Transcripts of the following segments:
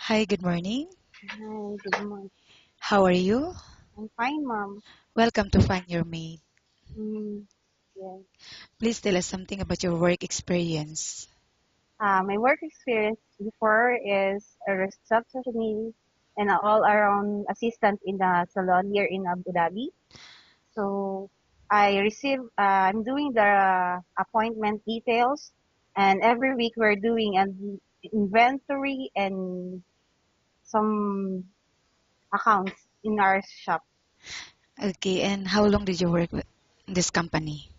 Hi, good morning. Hi, good morning. How are you? I'm fine, mom. Welcome to Find Your Mate. Mm, yes. Please tell us something about your work experience. My work experience before is a receptionist and an all-around assistant in the salon here in Abu Dhabi. So I'm doing the appointment details, and every week we're doing an inventory and some accounts in our shop. Okay, and how long did you work with this company?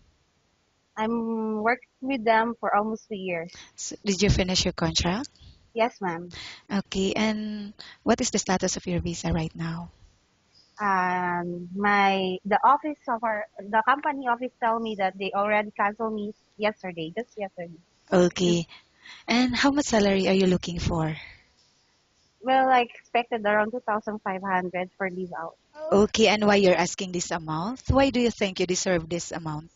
I'm working with them for almost 2 years. Did you finish your contract? Yes, ma'am. Okay, and what is the status of your visa right now? The company office tell me that they already canceled me yesterday, just yesterday. Mm. Okay, and how much salary are you looking for? Well, I expected around 2,500 for leave out. Okay, and why you're asking this amount? Why do you think you deserve this amount?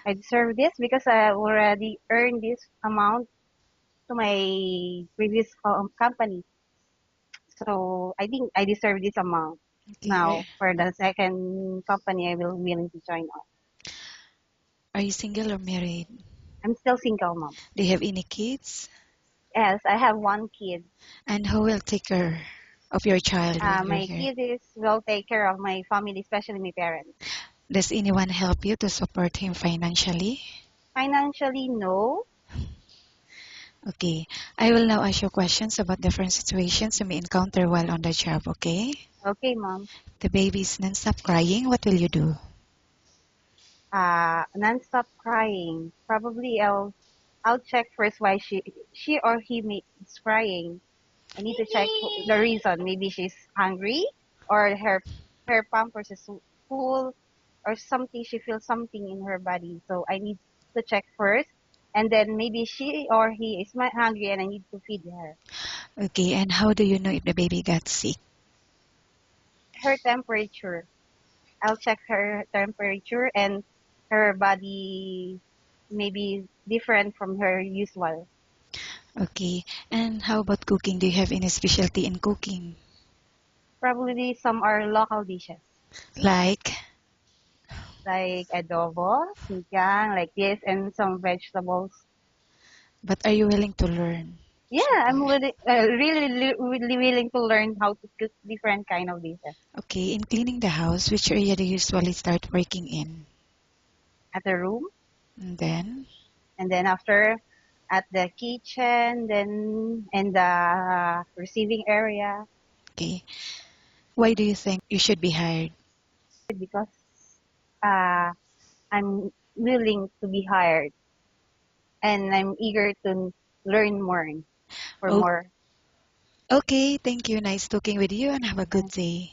I deserve this because I already earned this amount to my previous company. So I think I deserve this amount Okay, now for the second company I will willing to join on. are you single or married? I'm still single mom. Do you have any kids? Yes, I have one kid. And who will take care of your child when you're My here? kid is will take care of my family, especially my parents. Does anyone help you to support him financially? Financially, no. Okay, I will now ask you questions about different situations you may encounter while on the job, okay? Okay, mom. The baby is non-stop crying, what will you do? Non-stop crying. Probably I'll check first why she or he is crying. I need to check the reason. Maybe she's hungry, or her pampers is full, or something. She feels something in her body. So I need to check first, and then maybe she or he is hungry, and I need to feed her. Okay, and how do you know if the baby got sick? Her temperature. I'll check her temperature and her body maybe different from her usual. Okay, and how about cooking? Do you have any specialty in cooking? Probably some are local dishes Like, like adobo, sinigang, like this, and some vegetables. but are you willing to learn? Yeah, I'm really willing to learn how to cook different kind of dishes Okay, in cleaning the house, which area do you usually start working in? at the room, And then, and then after at the kitchen, then in the receiving area okay, why do you think you should be hired? because uh, I'm willing to be hired and I'm eager to learn more for Oh, more. okay, thank you. Nice talking with you and have a good day.